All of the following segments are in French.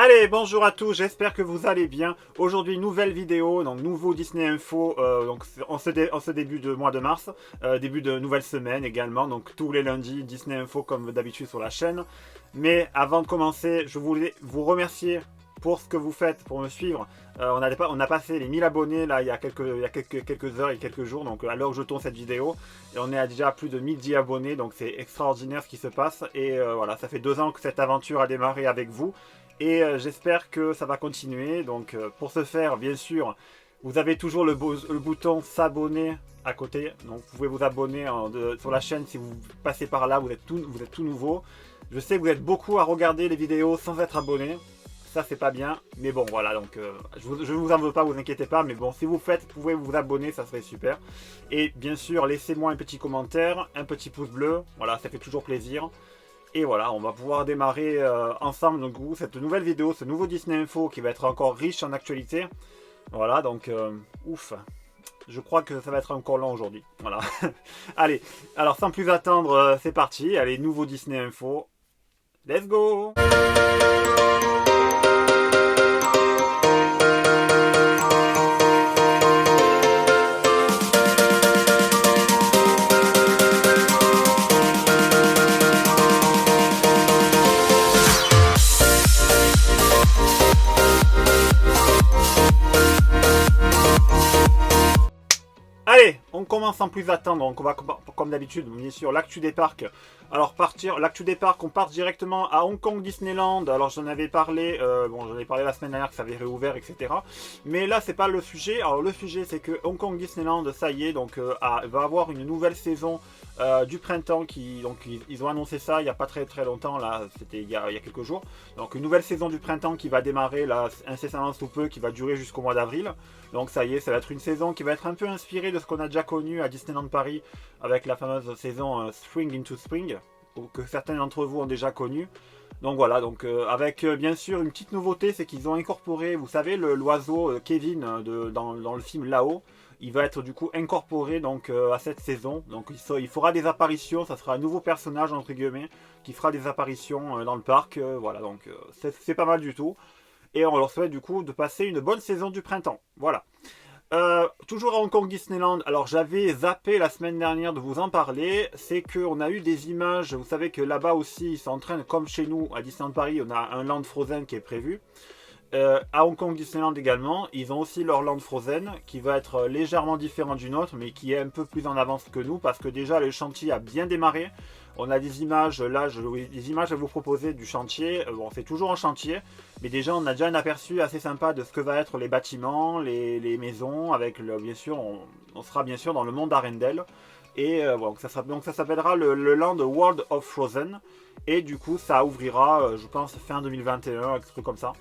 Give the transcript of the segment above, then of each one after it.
Allez, bonjour à tous, j'espère que vous allez bien. Aujourd'hui, nouvelle vidéo, donc nouveau Disney Info, donc en ce début de mois de mars, début de nouvelle semaine également, donc tous les lundis, Disney Info comme d'habitude sur la chaîne. Mais avant de commencer, je voulais vous remercier pour ce que vous faites, pour me suivre. On a passé les 1000 abonnés là, il y a quelques heures et quelques jours, donc à l'heure où je tourne cette vidéo. Et on est à déjà plus de 1010 abonnés, donc c'est extraordinaire ce qui se passe. Et voilà, ça fait 2 ans que cette aventure a démarré avec vous. Et j'espère que ça va continuer. Donc pour ce faire, bien sûr, vous avez toujours le bouton s'abonner à côté. Donc vous pouvez vous abonner sur la chaîne si vous passez par là, vous êtes tout nouveau. Je sais que vous êtes beaucoup à regarder les vidéos sans être abonné. Ça c'est pas bien, mais bon voilà, donc je ne vous en veux pas, vous inquiétez pas, mais bon, si vous faites, vous pouvez vous abonner, ça serait super. Et bien sûr, laissez-moi un petit commentaire, un petit pouce bleu, voilà, ça fait toujours plaisir. Et voilà, on va pouvoir démarrer ensemble donc, cette nouvelle vidéo, ce nouveau Disney Info qui va être encore riche en actualité. Voilà, donc ouf, je crois que ça va être encore long aujourd'hui, voilà. Allez, alors sans plus attendre, c'est parti, allez, nouveau Disney Info, let's go! Allez, on commence sans plus attendre, donc on va comme d'habitude, bien sûr, l'actu des parcs. Alors l'actu des parcs, on part directement à Hong Kong Disneyland. Alors j'en avais parlé, j'en ai parlé la semaine dernière que ça avait réouvert, etc. Mais là c'est pas le sujet. Alors le sujet c'est que Hong Kong Disneyland, ça y est, donc va avoir une nouvelle saison du printemps ils ont annoncé ça il n'y a pas très longtemps, là c'était il y a quelques jours. Donc une nouvelle saison du printemps qui va démarrer là incessamment sous peu, qui va durer jusqu'au mois d'avril. Donc ça y est, ça va être une saison qui va être un peu inspirée de ce qu'on a déjà connu à Disneyland Paris avec la fameuse saison Spring into Spring, que certains d'entre vous ont déjà connu. Donc voilà, donc avec bien sûr une petite nouveauté, c'est qu'ils ont incorporé, vous savez, l'oiseau Kevin dans le film Là-haut. Il va être du coup incorporé donc à cette saison. Donc il fera des apparitions, ça sera un nouveau personnage entre guillemets qui fera des apparitions dans le parc. Voilà, donc c'est pas mal du tout. Et on leur souhaite du coup de passer une bonne saison du printemps. Voilà. Toujours à Hong Kong Disneyland, alors j'avais zappé la semaine dernière de vous en parler, c'est qu'on a eu des images, vous savez que là-bas aussi ils sont en train, comme chez nous à Disneyland Paris, on a un Land Frozen qui est prévu. À Hong Kong Disneyland également, ils ont aussi leur Land Frozen qui va être légèrement différent du nôtre, mais qui est un peu plus en avance que nous parce que déjà le chantier a bien démarré. On a des images, là des images à vous proposer du chantier. Bon, c'est toujours en chantier, mais déjà on a déjà un aperçu assez sympa de ce que va être les bâtiments, les maisons, avec bien sûr, on sera bien sûr dans le monde d'Arendelle. Et donc ça s'appellera le Land World of Frozen. Et du coup ça ouvrira, je pense, fin 2021, un truc comme ça.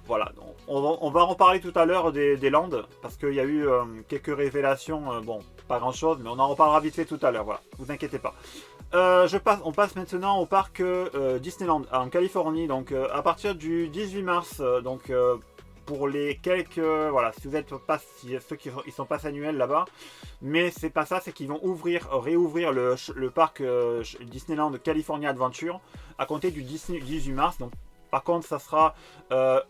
Voilà, donc on va en reparler tout à l'heure des Landes, parce qu'il y a eu quelques révélations, bon, pas grand chose, mais on en reparlera vite fait tout à l'heure, voilà, vous inquiétez pas. On passe maintenant au parc Disneyland en Californie, donc à partir du 18 mars, pour les quelques, voilà, si vous êtes pas, ceux qui sont pas annuels là-bas, mais c'est pas ça, c'est qu'ils vont réouvrir le parc Disneyland California Adventure à compter du 18 mars, donc. Par contre, ça sera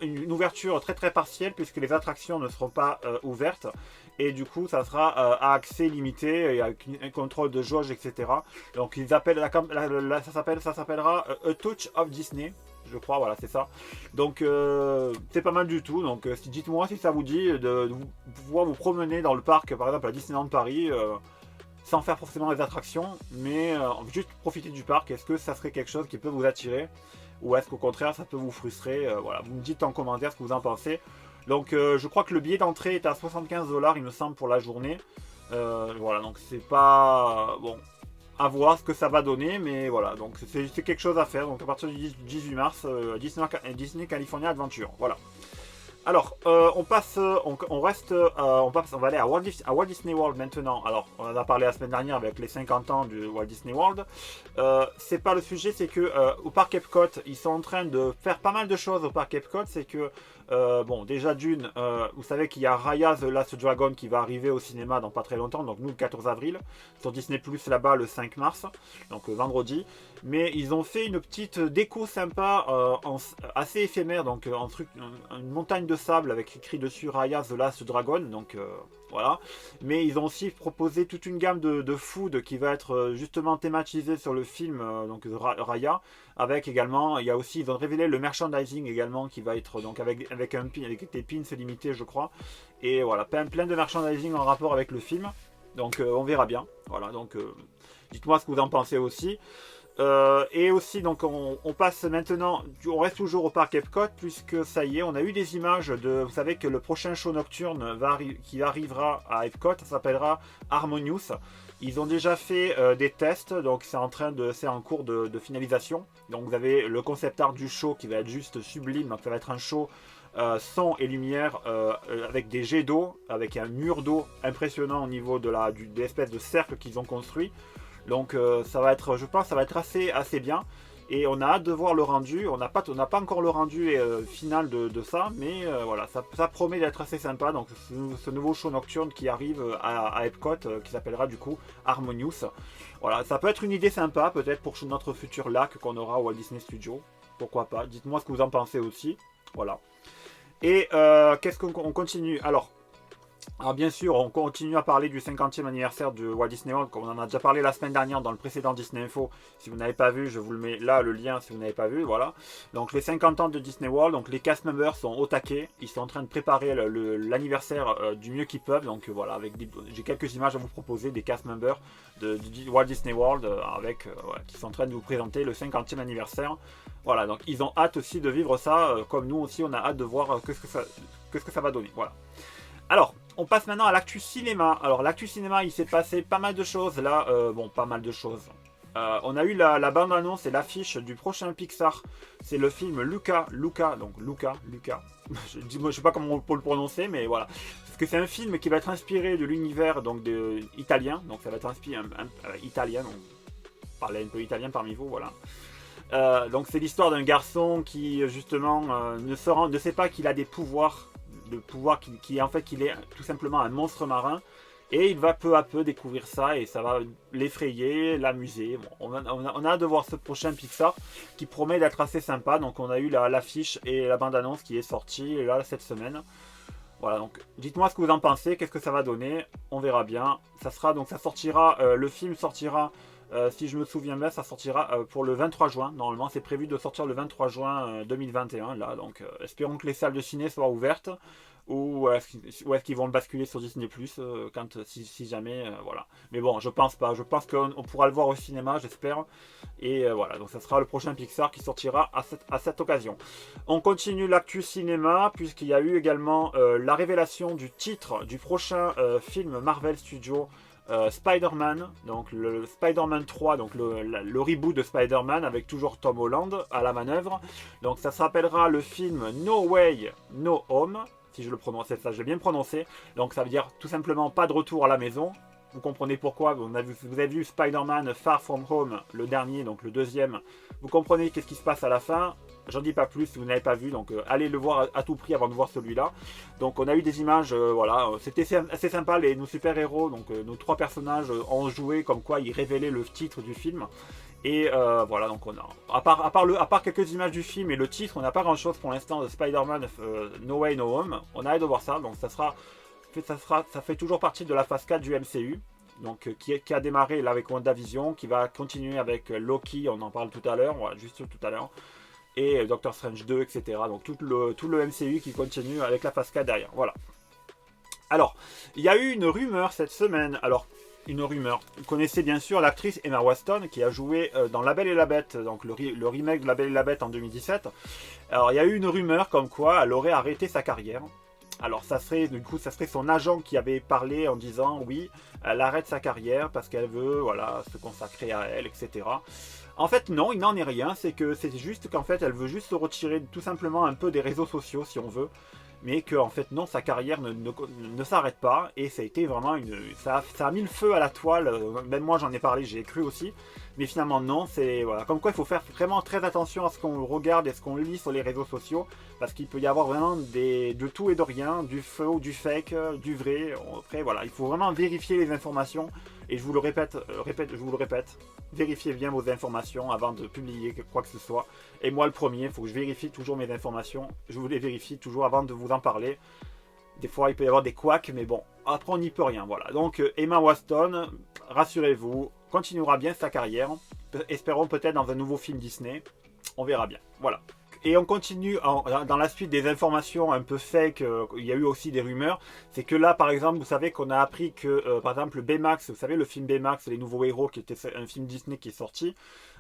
une ouverture très partielle puisque les attractions ne seront pas ouvertes. Et du coup, ça sera à accès limité et avec un contrôle de jauge, etc. Donc, ça s'appellera A Touch of Disney. Je crois, voilà, c'est ça. Donc, c'est pas mal du tout. Donc, dites-moi si ça vous dit de pouvoir vous promener dans le parc, par exemple à Disneyland Paris, sans faire forcément les attractions, mais juste profiter du parc. Est-ce que ça serait quelque chose qui peut vous attirer ? Ou est-ce qu'au contraire ça peut vous frustrer? Voilà, vous me dites en commentaire ce que vous en pensez. Donc je crois que le billet d'entrée est à 75 $, il me semble, pour la journée. Voilà, donc c'est pas... Bon, à voir ce que ça va donner, mais voilà, donc c'est quelque chose à faire. Donc à partir du 18 mars, Disney California Adventure, voilà. Alors, on va aller à Walt Disney World maintenant. Alors, on en a parlé la semaine dernière avec les 50 ans du Walt Disney World. C'est pas le sujet, c'est que au parc Epcot, ils sont en train de faire pas mal de choses au parc Epcot. C'est que, bon, déjà d'une, vous savez qu'il y a Raya the Last Dragon qui va arriver au cinéma dans pas très longtemps, donc nous le 14 avril, sur Disney Plus là-bas le 5 mars, donc vendredi. Mais ils ont fait une petite déco sympa, assez éphémère, donc une montagne de sable avec écrit dessus Raya the Last Dragon, donc voilà. Mais ils ont aussi proposé toute une gamme de food qui va être justement thématisée sur le film, donc Raya, avec également, il y a aussi, ils ont révélé le merchandising également qui va être donc avec des pins limités je crois, et voilà, plein de merchandising en rapport avec le film, donc on verra bien, voilà, donc dites-moi ce que vous en pensez aussi. Et aussi, donc on passe maintenant, on reste toujours au parc Epcot, puisque ça y est, on a eu des images de, vous savez que le prochain show nocturne qui arrivera à Epcot, ça s'appellera Harmonious. Ils ont déjà fait des tests, donc c'est en cours de finalisation. Donc vous avez le concept art du show qui va être juste sublime, donc ça va être un show son et lumière avec des jets d'eau, avec un mur d'eau impressionnant au niveau de l'espèce de cercle qu'ils ont construit. Donc ça va être, je pense, ça va être assez bien. Et on a hâte de voir le rendu. On n'a pas encore le rendu final de ça, mais voilà, ça promet d'être assez sympa. Donc ce nouveau show nocturne qui arrive à Epcot, qui s'appellera du coup Harmonious. Voilà, ça peut être une idée sympa, peut-être pour notre futur lac qu'on aura au Walt Disney Studio. Pourquoi pas? Dites-moi ce que vous en pensez aussi. Voilà. Et qu'est-ce qu'on continue? Alors bien sûr, on continue à parler du 50e anniversaire de Walt Disney World, comme on en a déjà parlé la semaine dernière dans le précédent Disney Info. Si vous n'avez pas vu, je vous le mets là, le lien si vous n'avez pas vu, voilà. Donc les 50 ans de Disney World, donc les cast members sont au taquet, ils sont en train de préparer l'anniversaire du mieux qu'ils peuvent. Donc voilà, j'ai quelques images à vous proposer des cast members de Walt Disney World qui sont en train de vous présenter le 50e anniversaire. Voilà, donc ils ont hâte aussi de vivre ça, comme nous aussi on a hâte de voir qu'est-ce que ça va donner, voilà. Alors, on passe maintenant à l'actu cinéma. Alors, l'actu cinéma, il s'est passé pas mal de choses là. Bon, pas mal de choses. On a eu la bande-annonce et l'affiche du prochain Pixar. C'est le film Luca. Donc Luca. Je sais pas comment on peut le prononcer, mais voilà. Parce que c'est un film qui va être inspiré de l'univers italien. Donc ça va être inspiré italien. Donc, parlez un peu italien parmi vous, voilà. Donc c'est l'histoire d'un garçon qui justement ne sait pas qu'il a des pouvoirs. Qu'il est tout simplement un monstre marin, et il va peu à peu découvrir ça et ça va l'effrayer, l'amuser. Bon, on a hâte de voir ce prochain Pixar qui promet d'être assez sympa. Donc on a eu l'affiche et la bande-annonce qui est sortie là cette semaine. Voilà, donc dites-moi ce que vous en pensez, qu'est-ce que ça va donner, on verra bien. Ça sortira, le film sortira, si je me souviens bien, ça sortira pour le 23 juin. Normalement, c'est prévu de sortir le 23 juin 2021. Là, donc espérons que les salles de ciné soient ouvertes. Ou est-ce qu'ils vont le basculer sur Disney Plus si jamais, voilà. Mais bon, je pense pas. Je pense qu'on pourra le voir au cinéma, j'espère. Et voilà, donc ça sera le prochain Pixar qui sortira à cette occasion. On continue l'actu cinéma, puisqu'il y a eu également la révélation du titre du prochain film Marvel Studios. Spider-Man, donc le Spider-Man 3, donc le reboot de Spider-Man avec toujours Tom Holland à la manœuvre. Donc ça s'appellera le film No Way, No Home, si je le prononce, ça j'ai bien prononcé. Donc ça veut dire tout simplement pas de retour à la maison. Vous comprenez pourquoi. Vous avez vu Spider-Man Far From Home, le dernier, donc le deuxième. Vous comprenez qu'est-ce qui se passe à la fin. J'en dis pas plus si vous n'avez pas vu, donc allez le voir à tout prix avant de voir celui-là. Donc on a eu des images, voilà, c'était assez sympa, nos super-héros, donc nos trois personnages ont joué comme quoi ils révélaient le titre du film. Et voilà, donc on a, à part quelques images du film et le titre, on n'a pas grand-chose pour l'instant de Spider-Man No Way No Home. On a hâte de voir ça, donc ça fait toujours partie de la phase 4 du MCU. Donc qui a démarré là avec WandaVision, qui va continuer avec Loki, on en parle tout à l'heure, voilà, juste tout à l'heure. Et Doctor Strange 2, etc. Donc tout le MCU qui continue avec la phase 4 derrière. Voilà. Alors, il y a eu une rumeur cette semaine. Alors, une rumeur. Vous connaissez bien sûr l'actrice Emma Watson qui a joué dans La Belle et la Bête, donc le remake de La Belle et la Bête en 2017. Alors, il y a eu une rumeur comme quoi elle aurait arrêté sa carrière. Alors ça serait son agent qui avait parlé en disant oui, elle arrête sa carrière parce qu'elle veut se consacrer à elle, etc. En fait non, il n'en est rien, c'est juste qu'en fait elle veut juste se retirer tout simplement un peu des réseaux sociaux si on veut. mais que en fait non, sa carrière ne s'arrête pas, et ça a été vraiment ça a mis le feu à la toile, même moi j'en ai parlé, j'ai cru aussi, mais finalement non, c'est voilà, comme quoi il faut faire vraiment très attention à ce qu'on regarde et ce qu'on lit sur les réseaux sociaux, parce qu'il peut y avoir vraiment de tout et de rien, du faux, du fake, du vrai. Après voilà, il faut vraiment vérifier les informations, et je vous le répète, vérifiez bien vos informations avant de publier quoi que ce soit. Et moi le premier, il faut que je vérifie toujours mes informations, je vous les vérifie toujours avant de vous en parler. Des fois il peut y avoir des couacs, mais bon, après on n'y peut rien, voilà. Donc Emma Watson, rassurez-vous, continuera bien sa carrière, espérons peut-être dans un nouveau film Disney, on verra bien, voilà. Et on continue dans la suite des informations un peu fake, il y a eu aussi des rumeurs. C'est que là, par exemple, vous savez qu'on a appris que, par exemple, Baymax, vous savez le film Baymax, les nouveaux héros, qui était un film Disney qui est sorti,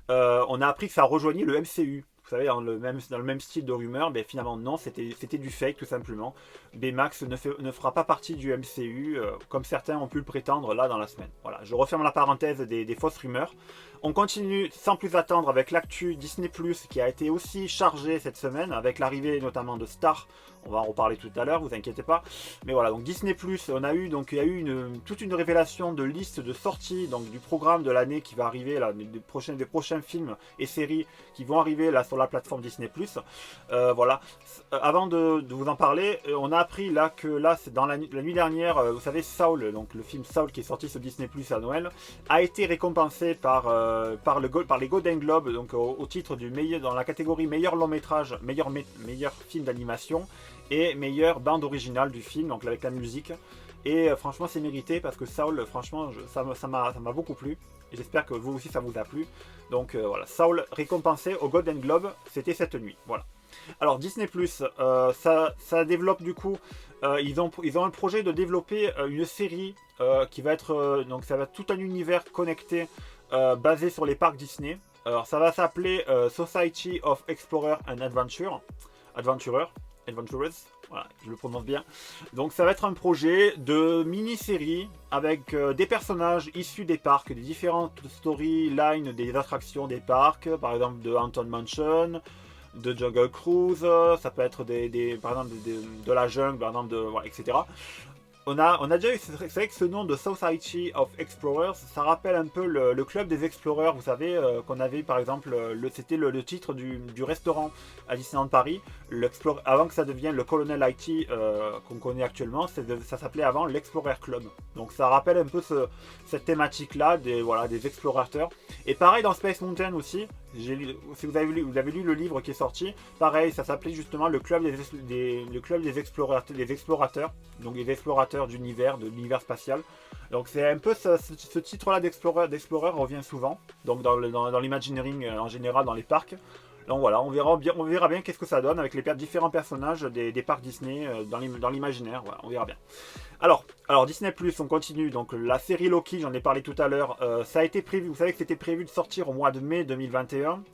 on a appris que ça rejoignait le MCU. Vous savez, dans le même style de rumeur, mais finalement non, c'était du fake tout simplement. Baymax ne fera pas partie du MCU, comme certains ont pu le prétendre là dans la semaine. Voilà, je referme la parenthèse des fausses rumeurs. On continue sans plus attendre avec l'actu Disney+, qui a été aussi chargé cette semaine, avec l'arrivée notamment de Star. On va en reparler tout à l'heure, vous inquiétez pas. Mais voilà, donc Disney+, il y a eu toute une révélation de liste de sorties, donc du programme de l'année qui va arriver, là, des prochains films et séries qui vont arriver là sur la plateforme Disney+. Voilà. Avant de vous en parler, on a appris là que là, c'est dans la nuit dernière, vous savez, Saul, donc le film Saul qui est sorti sur Disney+ à Noël, a été récompensé par les Golden Globes, donc au titre du meilleur, dans la catégorie meilleur long métrage, meilleur film d'animation, et meilleure bande originale du film, donc avec la musique. Et franchement c'est mérité, parce que Saul, franchement ça m'a beaucoup plu, et j'espère que vous aussi ça vous a plu. Donc voilà, Saul récompensé au Golden Globe, c'était cette nuit, voilà. Alors Disney+, ça développe du coup, ils ont un projet de développer une série qui va être, donc ça va être tout un univers connecté, basé sur les parcs Disney. Alors ça va s'appeler Society of Explorer and Adventurers, voilà, je le prononce bien. Donc ça va être un projet de mini-série avec des personnages issus des parcs, des différentes storylines des attractions des parcs, par exemple de Haunted Mansion, de Jungle Cruise, ça peut être par exemple de la jungle, par exemple voilà, etc. On a déjà eu, c'est vrai que ce nom de Society of Explorers, ça rappelle un peu le club des exploreurs, vous savez, qu'on avait par exemple, c'était le titre du restaurant à Disneyland Paris, avant que ça devienne le Colonel IT qu'on connaît actuellement, ça s'appelait avant l'Explorer Club. Donc ça rappelle un peu cette thématique-là, des explorateurs. Et pareil dans Space Mountain aussi, si vous avez lu le livre qui est sorti, pareil, ça s'appelait justement le club des explorateurs, donc des explorateurs d'univers, de l'univers spatial. Donc c'est un peu ce titre-là d'Explorer revient souvent, donc dans l'imagineering en général dans les parcs. Donc voilà, on verra bien qu'est-ce que ça donne avec les différents personnages des parcs Disney dans l'imaginaire, voilà, on verra bien. Alors Disney+, on continue, donc la série Loki, j'en ai parlé tout à l'heure, ça a été prévu, vous savez que c'était prévu de sortir au mois de mai 2021.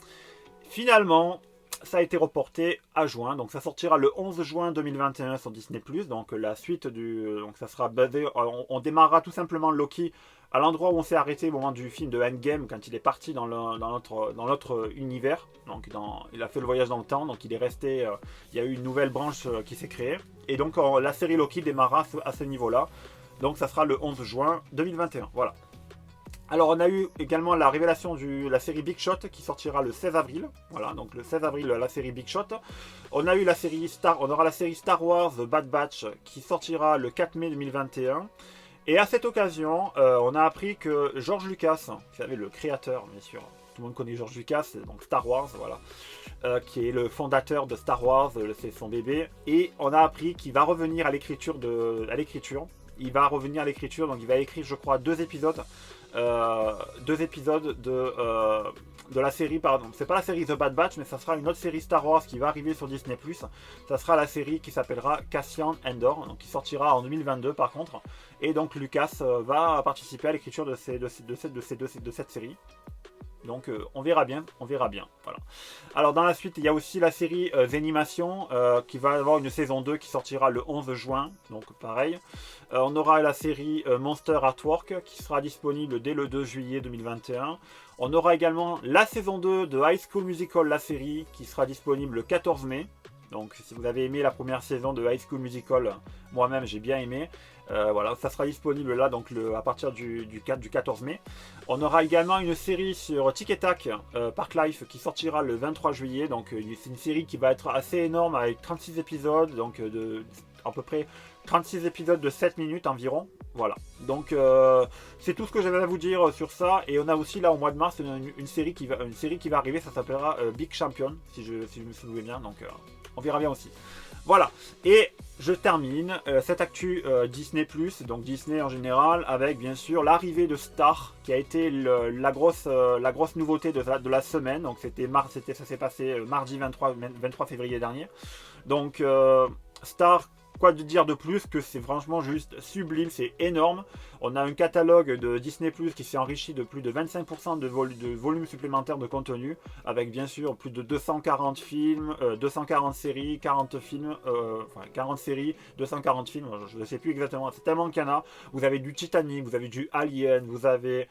Finalement, ça a été reporté à juin, donc ça sortira le 11 juin 2021 sur Disney+, donc la suite donc ça sera basé, on démarrera tout simplement Loki à l'endroit où on s'est arrêté au moment du film de Endgame, quand il est parti dans notre univers, donc il a fait le voyage dans le temps, donc il est resté, il y a eu une nouvelle branche qui s'est créée, et donc la série Loki démarrera à ce niveau-là, donc ça sera le 11 juin 2021, voilà. Alors on a eu également la révélation de la série Big Shot qui sortira le 16 avril. Voilà, donc le 16 avril la série Big Shot. On aura la série Star Wars The Bad Batch qui sortira le 4 mai 2021. Et à cette occasion, on a appris que George Lucas, vous savez le créateur bien sûr, tout le monde connaît George Lucas, donc Star Wars, voilà, qui est le fondateur de Star Wars, c'est son bébé. Et on a appris qu'il va revenir à l'écriture. Il va revenir à l'écriture, donc il va écrire je crois 2 épisodes. De la série, pardon, c'est pas la série The Bad Batch, mais ça sera une autre série Star Wars qui va arriver sur Disney+. Ça sera la série qui s'appellera Cassian Andor, donc qui sortira en 2022 par contre. Et donc Lucas va participer à l'écriture de cette série. Donc on verra bien, voilà. Alors dans la suite, il y a aussi la série Venimation qui va avoir une saison 2 qui sortira le 11 juin, donc pareil. On aura la série Monster at Work qui sera disponible dès le 2 juillet 2021. On aura également la saison 2 de High School Musical, la série, qui sera disponible le 14 mai. Donc si vous avez aimé la première saison de High School Musical, moi-même j'ai bien aimé. Voilà, ça sera disponible là donc à partir du 14 mai. On aura également une série sur Tic et Tac, Park Life, qui sortira le 23 juillet. Donc c'est une série qui va être assez énorme avec 36 épisodes, donc à peu près 36 épisodes de 7 minutes environ. Voilà, donc c'est tout ce que j'avais à vous dire sur ça. Et on a aussi là au mois de mars une série qui va arriver, ça s'appellera Big Champion, si je me souviens bien, donc on verra bien aussi. Voilà, et je termine cette actu Disney+, donc Disney en général, avec bien sûr l'arrivée de Star, qui a été la grosse nouveauté de la semaine. Donc ça s'est passé mardi 23 février dernier. Donc Star, quoi de dire de plus que c'est franchement juste sublime, c'est énorme. On a un catalogue de Disney+, qui s'est enrichi de plus de 25% de volume supplémentaire de contenu, avec bien sûr plus de 240 films, 240 séries, 40 films, 40 séries, 240 films, je ne sais plus exactement, c'est tellement qu'il y en a. Vous avez du Titanic, vous avez du Alien, vous avez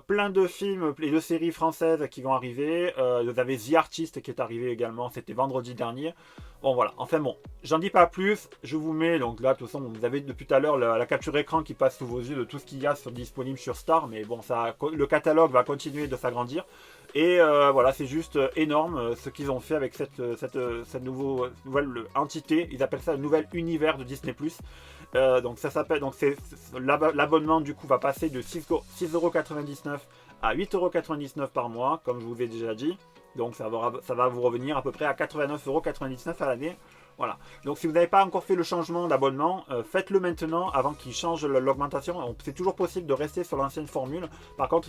plein de films et de séries françaises qui vont arriver. Vous avez The Artist qui est arrivé également, c'était vendredi dernier. Bon voilà, enfin bon, j'en dis pas plus, je vous mets, donc là de toute façon vous avez depuis tout à l'heure la capture écran qui passe sous vos yeux de tout ce qu'il y a disponible sur Star, mais bon, le catalogue va continuer de s'agrandir. Et voilà, c'est juste énorme ce qu'ils ont fait avec cette nouvelle entité. Ils appellent ça le nouvel univers de Disney+. Donc ça s'appelle, donc l'abonnement du coup va passer de 6,99€ à 8,99€ par mois, comme je vous ai déjà dit. Donc ça va vous revenir à peu près à 89,99€ à l'année. Voilà. Donc si vous n'avez pas encore fait le changement d'abonnement, faites-le maintenant avant qu'il change l'augmentation. C'est toujours possible de rester sur l'ancienne formule. Par contre,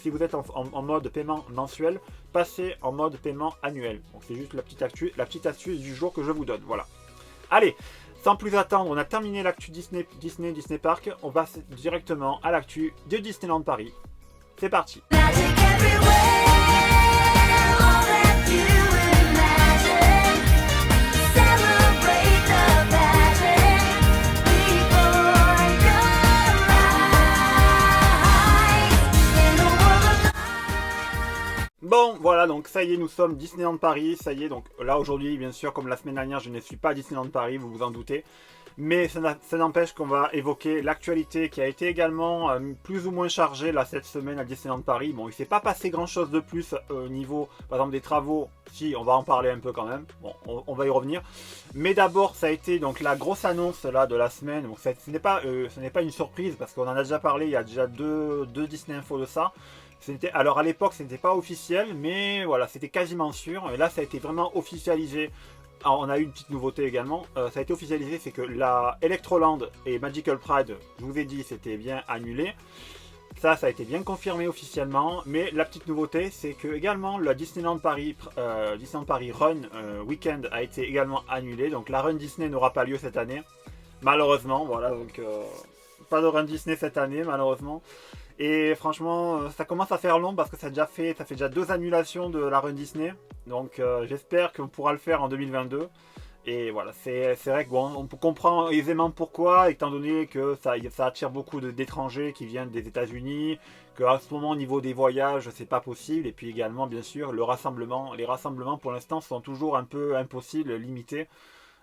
si vous êtes en mode paiement mensuel, passez en mode paiement annuel. Donc c'est juste la petite astuce du jour que je vous donne. Voilà. Allez, sans plus attendre, on a terminé l'actu Disney Park. On passe directement à l'actu de Disneyland Paris. C'est parti. Bon, voilà, donc ça y est, nous sommes Disneyland Paris, ça y est, donc là aujourd'hui, bien sûr, comme la semaine dernière, je ne suis pas à Disneyland Paris, vous vous en doutez, mais ça n'empêche qu'on va évoquer l'actualité qui a été également plus ou moins chargée là cette semaine à Disneyland Paris. Bon, il ne s'est pas passé grand chose de plus au niveau, par exemple, des travaux, si, on va en parler un peu quand même, bon, on va y revenir, mais d'abord, ça a été donc la grosse annonce là de la semaine, donc ce n'est pas une surprise, parce qu'on en a déjà parlé, il y a déjà deux Disney Info de ça. Alors à l'époque c'était pas officiel, mais voilà, c'était quasiment sûr. Et là ça a été vraiment officialisé. Alors, on a eu une petite nouveauté également. Ça a été officialisé, c'est que la Electroland et Magical Pride, je vous ai dit, c'était bien annulé. Ça a été bien confirmé officiellement. Mais la petite nouveauté, c'est que également la Disneyland Paris Run Weekend a été également annulé. Donc la Run Disney n'aura pas lieu cette année, malheureusement. Voilà, donc pas de Run Disney cette année, malheureusement. Et franchement, ça commence à faire long parce que ça fait déjà 2 annulations de la Run Disney. Donc j'espère qu'on pourra le faire en 2022. Et voilà, c'est vrai que bon, on comprend aisément pourquoi, étant donné que ça attire beaucoup d'étrangers qui viennent des États-Unis, qu'à ce moment au niveau des voyages, c'est pas possible. Et puis également, bien sûr, les rassemblements pour l'instant sont toujours un peu impossibles, limités.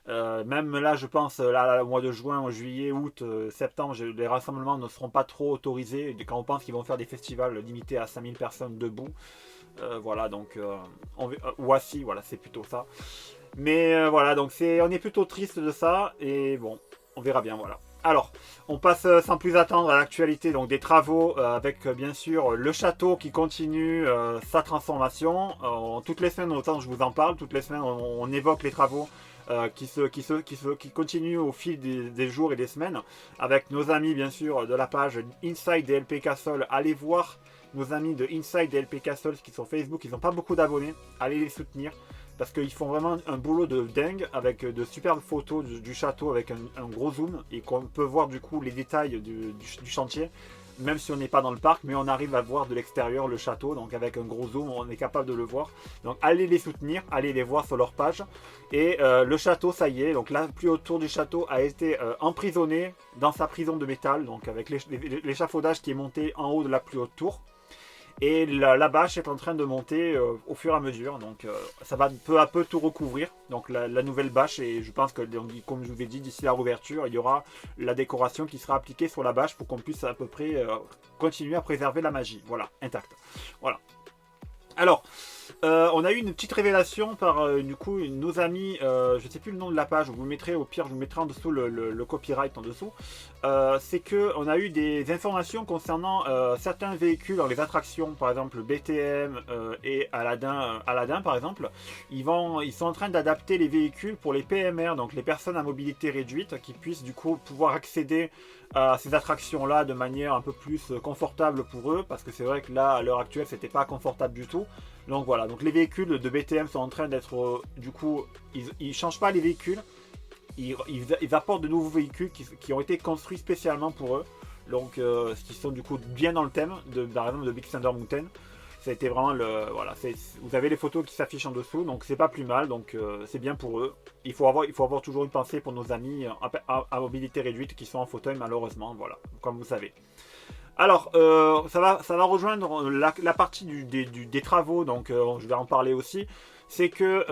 Même là, je pense, là, au mois de juin, juillet, août, septembre, les rassemblements ne seront pas trop autorisés. Quand on pense qu'ils vont faire des festivals limités à 5000 personnes debout. Voilà, donc, ou assis, voilà, c'est plutôt ça. Mais voilà, donc on est plutôt triste de ça. Et bon, on verra bien, voilà. Alors, on passe sans plus attendre à l'actualité donc des travaux avec bien sûr le château qui continue sa transformation. Toutes les semaines, autant je vous en parle, toutes les semaines on évoque les travaux qui continuent au fil des jours et des semaines avec nos amis bien sûr de la page Inside DLP Castle. Allez voir nos amis de Inside DLP Castle qui sont Facebook, ils n'ont pas beaucoup d'abonnés, allez les soutenir. Parce qu'ils font vraiment un boulot de dingue avec de superbes photos du château avec un gros zoom et qu'on peut voir du coup les détails du chantier, même si on n'est pas dans le parc, mais on arrive à voir de l'extérieur le château, donc avec un gros zoom on est capable de le voir. Donc allez les soutenir, allez les voir sur leur page. Et le château, ça y est, donc là plus autour du château a été emprisonné dans sa prison de métal, donc avec l'échafaudage qui est monté en haut de la plus haute tour. Et la bâche est en train de monter au fur et à mesure. Donc ça va peu à peu tout recouvrir. Donc la nouvelle bâche, et je pense que, donc, comme je vous ai dit, d'ici la rouverture, il y aura la décoration qui sera appliquée sur la bâche pour qu'on puisse à peu près continuer à préserver la magie. Voilà, intacte. Voilà. Alors, on a eu une petite révélation par du coup nos amis, je ne sais plus le nom de la page, vous le mettrez au pire, je vous mettrai en dessous le copyright en dessous. C'est que on a eu des informations concernant certains véhicules dans les attractions, par exemple BTM et Aladdin par exemple. Ils sont en train d'adapter les véhicules pour les PMR, donc les personnes à mobilité réduite, qui puissent du coup pouvoir accéder à ces attractions là de manière un peu plus confortable pour eux, parce que c'est vrai que là à l'heure actuelle c'était pas confortable du tout. Donc voilà, donc les véhicules de BTM sont en train d'être, du coup, ils changent pas les véhicules, ils apportent de nouveaux véhicules qui ont été construits spécialement pour eux, donc qui sont du coup bien dans le thème, par exemple de Big Thunder Mountain. Ça a été vraiment voilà, vous avez les photos qui s'affichent en dessous, donc c'est pas plus mal, donc c'est bien pour eux. Il faut avoir toujours une pensée pour nos amis à mobilité réduite qui sont en fauteuil malheureusement, voilà, comme vous savez. Alors, ça va rejoindre la partie des travaux, donc je vais en parler aussi. C'est que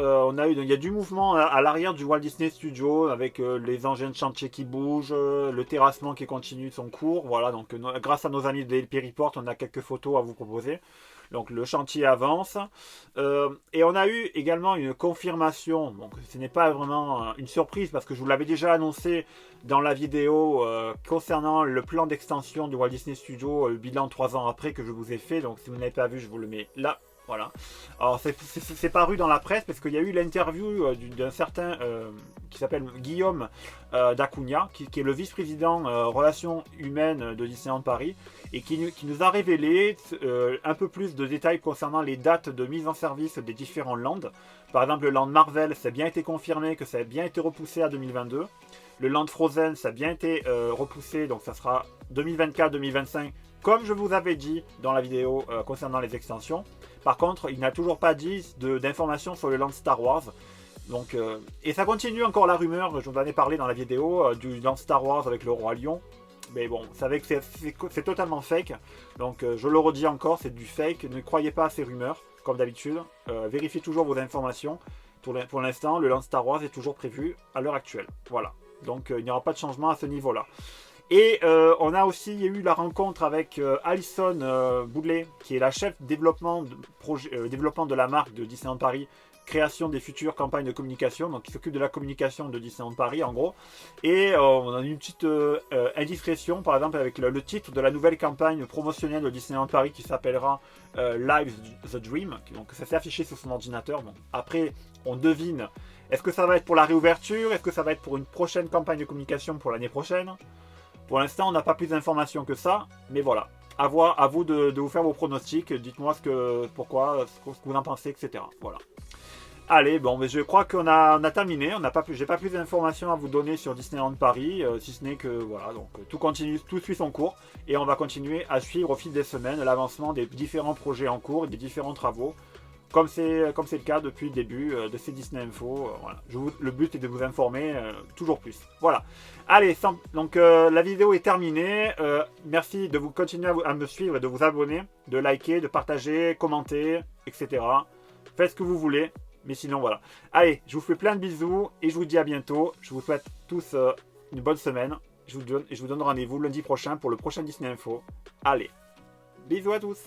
il y a du mouvement à l'arrière du Walt Disney Studio avec les engins de chantier qui bougent, le terrassement qui continue son cours. Voilà, donc grâce à nos amis de LP Report, on a quelques photos à vous proposer. Donc le chantier avance. Et on a eu également une confirmation. Donc ce n'est pas vraiment une surprise parce que je vous l'avais déjà annoncé dans la vidéo concernant le plan d'extension du Walt Disney Studio, le bilan 3 ans après que je vous ai fait. Donc si vous n'avez pas vu, je vous le mets là. Voilà. Alors c'est paru dans la presse parce qu'il y a eu l'interview d'un certain qui s'appelle Guillaume d'Acunha, qui est le vice-président relations humaines de Disneyland Paris, et qui nous a révélé un peu plus de détails concernant les dates de mise en service des différents lands. Par exemple, le land Marvel, ça a bien été confirmé que ça a bien été repoussé à 2022. Le land Frozen, ça a bien été repoussé, donc ça sera 2024-2025, comme je vous avais dit dans la vidéo concernant les extensions. Par contre, il n'a toujours pas dit d'informations sur le land Star Wars. Donc, et ça continue encore la rumeur, je vous en ai parlé dans la vidéo, du land Star Wars avec le Roi Lion. Mais bon, vous savez que c'est totalement fake. Donc je le redis encore, c'est du fake. Ne croyez pas à ces rumeurs, comme d'habitude. Vérifiez toujours vos informations. Pour l'instant, le land Star Wars est toujours prévu à l'heure actuelle. Voilà. Donc il n'y aura pas de changement à ce niveau-là. Et on a aussi eu la rencontre avec Alison Boudelet, qui est la chef développement de la marque de Disneyland Paris, création des futures campagnes de communication, donc qui s'occupe de la communication de Disneyland Paris en gros. Et on a eu une petite indiscrétion, par exemple avec le titre de la nouvelle campagne promotionnelle de Disneyland Paris qui s'appellera Live the Dream. Donc ça s'est affiché sur son ordinateur. Bon, après, on devine, est-ce que ça va être pour la réouverture? Est-ce que ça va être pour une prochaine campagne de communication pour l'année prochaine? Pour l'instant, on n'a pas plus d'informations que ça, mais voilà. À vous de vous faire vos pronostics. Dites-moi ce que vous en pensez, etc. Voilà. Allez, bon, mais je crois qu'on a terminé. J'ai pas plus d'informations à vous donner sur Disneyland Paris, si ce n'est que voilà, donc tout continue, tout suit son cours, et on va continuer à suivre au fil des semaines l'avancement des différents projets en cours et des différents travaux, comme c'est le cas depuis le début de ces Disney Info. Voilà. Le but est de vous informer toujours plus. Voilà. Allez, donc la vidéo est terminée. Merci de vous continuer à me suivre et de vous abonner, de liker, de partager, commenter, etc. Faites ce que vous voulez. Mais sinon, voilà. Allez, je vous fais plein de bisous et je vous dis à bientôt. Je vous souhaite tous une bonne semaine. Je vous donne rendez-vous lundi prochain pour le prochain Disney Info. Allez, bisous à tous.